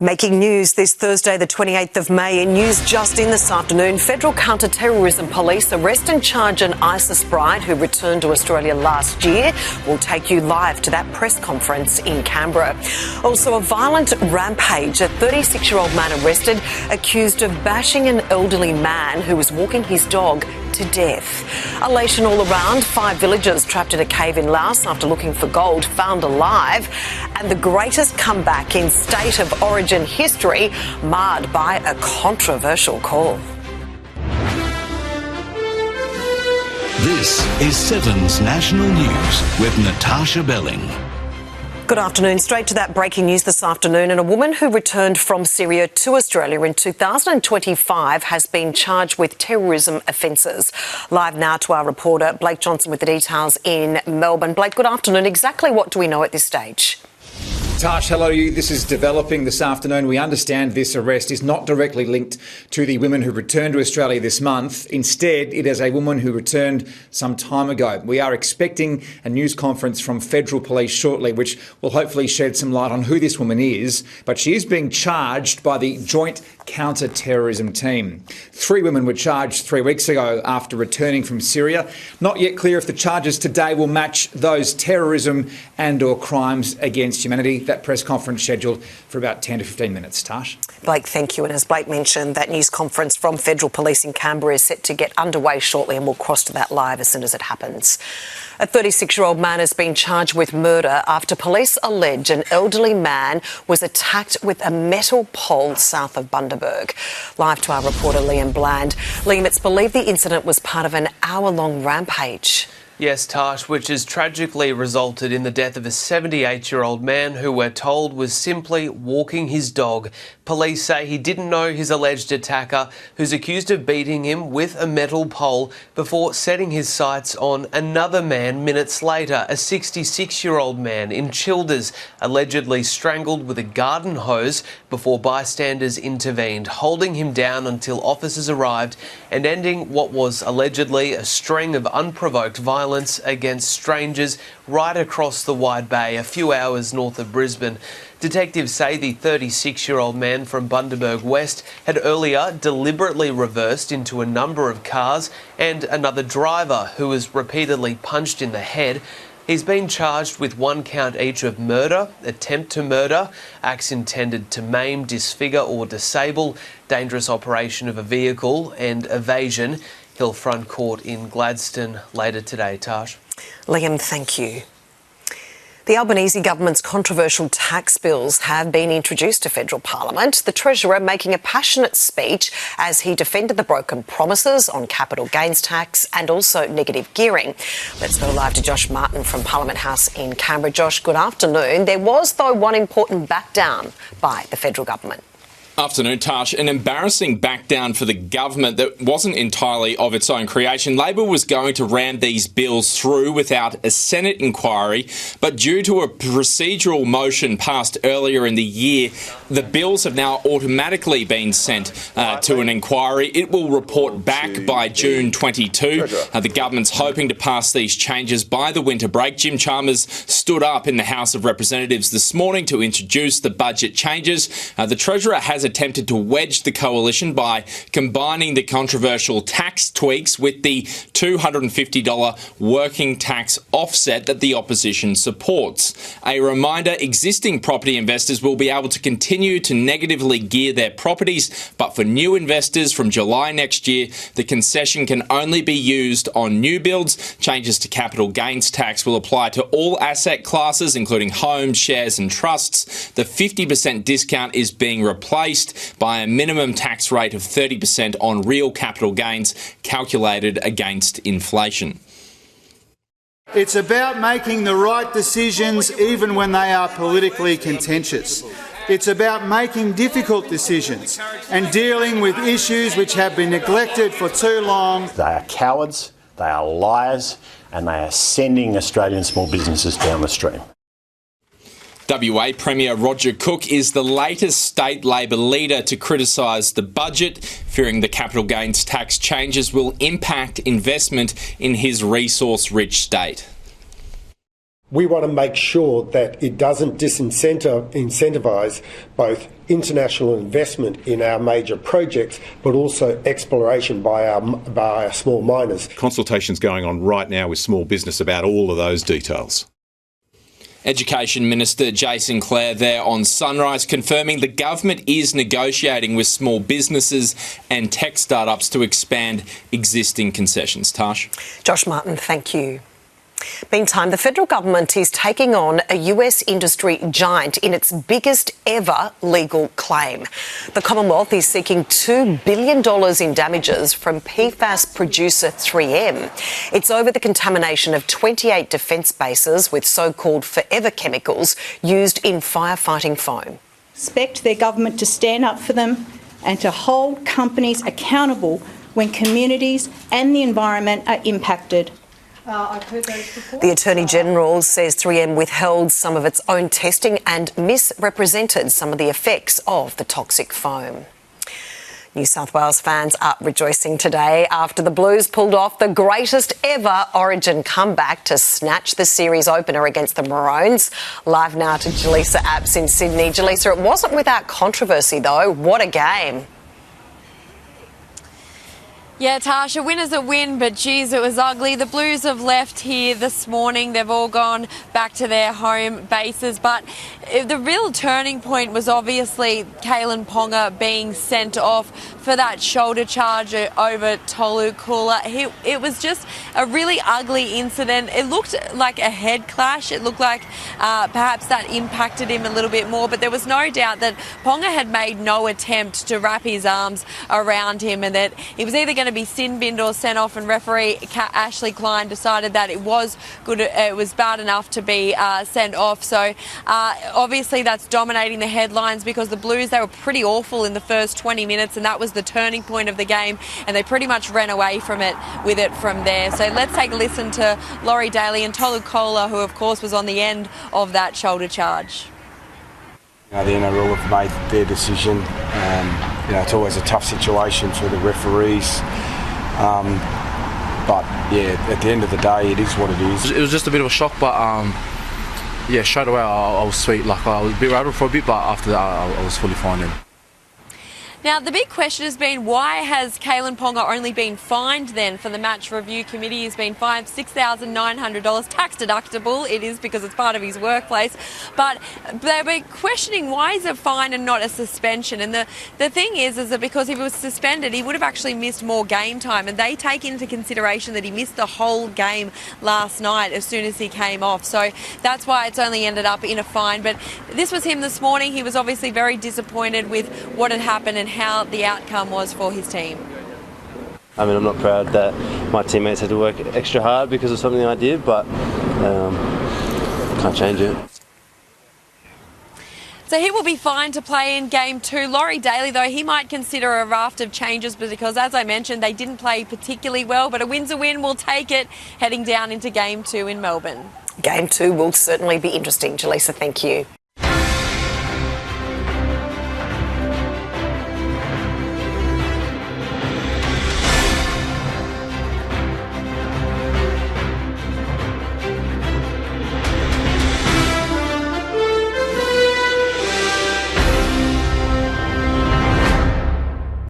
Making news this Thursday, the 28th of May. In news just in this afternoon, federal counter-terrorism police arrest and charge an ISIS bride who returned to Australia last year. We'll take you live to that press conference in Canberra. Also, a violent rampage. A 36-year-old man arrested, accused of bashing an elderly man who was walking his dog to death. Elation all around. 5 villagers trapped in a cave in Laos after looking for gold found alive. And the greatest comeback in state of origin history marred by a controversial call. This is 7's National News with Natasha Belling. Good afternoon. Straight to that breaking news this afternoon. And a woman who returned from Syria to Australia in 2025 has been charged with terrorism offences. Live now to our reporter, Blake Johnson, with the details in Melbourne. Blake, good afternoon. Exactly what do we know at this stage? Tash, hello to you. This is developing this afternoon. We understand this arrest is not directly linked to the women who returned to Australia this month. Instead, it is a woman who returned some time ago. We are expecting a news conference from federal police shortly, which will hopefully shed some light on who this woman is. But she is being charged by the Joint Counter-Terrorism Team. 3 women were charged 3 weeks ago after returning from Syria. Not yet clear if the charges today will match those terrorism and/or crimes against humanity. That press conference scheduled for about 10 to 15 minutes. Tash. Blake, thank you. And as Blake mentioned, that news conference from federal police in Canberra is set to get underway shortly, and we'll cross to that live as soon as it happens. A 36-year-old man has been charged with murder after police allege an elderly man was attacked with a metal pole south of Bundaberg. Live to our reporter Liam Bland. Liam, it's believed the incident was part of an hour-long rampage. Yes, Tash, which has tragically resulted in the death of a 78-year-old man who we're told was simply walking his dog. Police say he didn't know his alleged attacker, who's accused of beating him with a metal pole before setting his sights on another man minutes later, a 66-year-old man in Childers, allegedly strangled with a garden hose before bystanders intervened, holding him down until officers arrived and ending what was allegedly a string of unprovoked violence against strangers right across the wide bay, a few hours north of Brisbane. Detectives say the 36-year-old man from Bundaberg West had earlier deliberately reversed into a number of cars and another driver who was repeatedly punched in the head. He's been charged with 1 count each of murder, attempt to murder, acts intended to maim, disfigure or disable, dangerous operation of a vehicle and evasion. He'll front court in Gladstone later today, Tash. Liam, thank you. The Albanese government's controversial tax bills have been introduced to federal parliament, the Treasurer making a passionate speech as he defended the broken promises on capital gains tax and also negative gearing. Let's go live to Josh Martin from Parliament House in Canberra. Josh, good afternoon. There was, though, one important back down by the federal government. Afternoon, Tash. An embarrassing backdown for the government that wasn't entirely of its own creation. Labor was going to ram these bills through without a Senate inquiry, but due to a procedural motion passed earlier in the year, the bills have now automatically been sent to an inquiry. It will report back by June 22. The government's hoping to pass these changes by the winter break. Jim Chalmers stood up in the House of Representatives this morning to introduce the budget changes. The Treasurer has attempted to wedge the coalition by combining the controversial tax tweaks with the $250 working tax offset that the opposition supports. A reminder, existing property investors will be able to continue to negatively gear their properties, but for new investors from July next year, the concession can only be used on new builds. Changes to capital gains tax will apply to all asset classes, including homes, shares and trusts. The 50% discount is being replaced by a minimum tax rate of 30% on real capital gains calculated against inflation. It's about making the right decisions even when they are politically contentious. It's about making difficult decisions and dealing with issues which have been neglected for too long. They are cowards, they are liars, and they are sending Australian small businesses down the stream. WA Premier Roger Cook is the latest state Labor leader to criticise the budget, fearing the capital gains tax changes will impact investment in his resource-rich state. We want to make sure that it doesn't disincentivise both international investment in our major projects, but also exploration by our small miners. Consultations going on right now with small business about all of those details. Education Minister Jason Clare there on Sunrise, confirming the government is negotiating with small businesses and tech startups to expand existing concessions. Tash. Josh Martin, thank you. Meantime, the federal government is taking on a US industry giant in its biggest ever legal claim. The Commonwealth is seeking $2 billion in damages from PFAS producer 3M. It's over the contamination of 28 defence bases with so-called forever chemicals used in firefighting foam. Expect their government to stand up for them and to hold companies accountable when communities and the environment are impacted. The Attorney-General says 3M withheld some of its own testing and misrepresented some of the effects of the toxic foam. New South Wales fans are rejoicing today after the Blues pulled off the greatest ever Origin comeback to snatch the series opener against the Maroons. Live now to Jaleesa Apps in Sydney. Jaleesa, it wasn't without controversy though. What a game. Yeah, Tash, a win is a win, but geez, it was ugly. The Blues have left here this morning. They've all gone back to their home bases. But the real turning point was obviously Kalen Ponga being sent off for that shoulder charge over Tolu Kula. It was just a really ugly incident. It looked like a head clash. It looked like perhaps that impacted him a little bit more. But there was no doubt that Ponga had made no attempt to wrap his arms around him and that he was either going to be sin binned or sent off, and referee Ashley Klein decided that it was good, it was bad enough to be sent off. So obviously that's dominating the headlines because the Blues, they were pretty awful in the first 20 minutes and that was the turning point of the game, and they pretty much ran away from it from there. So let's take a listen to Laurie Daly and Tolu Kola, who of course was on the end of that shoulder charge. The NRL have made their decision. It's always a tough situation for the referees. But yeah, at the end of the day, it is what it is. It was just a bit of a shock, but yeah, straight away I was sweet. Like I was a bit rattled for a bit, but after that I was fully fine then. Now, the big question has been, why has Kalen Ponga only been fined then for the match review committee? He's been fined $6,900, tax deductible. It is because it's part of his workplace. But they've been questioning why is it a fine and not a suspension. And the thing is that because if he was suspended, he would have actually missed more game time. And they take into consideration that he missed the whole game last night as soon as he came off. So that's why it's only ended up in a fine. But this was him this morning. He was obviously very disappointed with what had happened and how the outcome was for his team. I mean, I'm not proud that my teammates had to work extra hard because of something I did, but can't change it. So he will be fine to play in Game 2. Laurie Daly, though, he might consider a raft of changes because, as I mentioned, they didn't play particularly well, but a win's a win. We'll take it heading down into Game 2 in Melbourne. Game 2 will certainly be interesting. Jaleesa, thank you.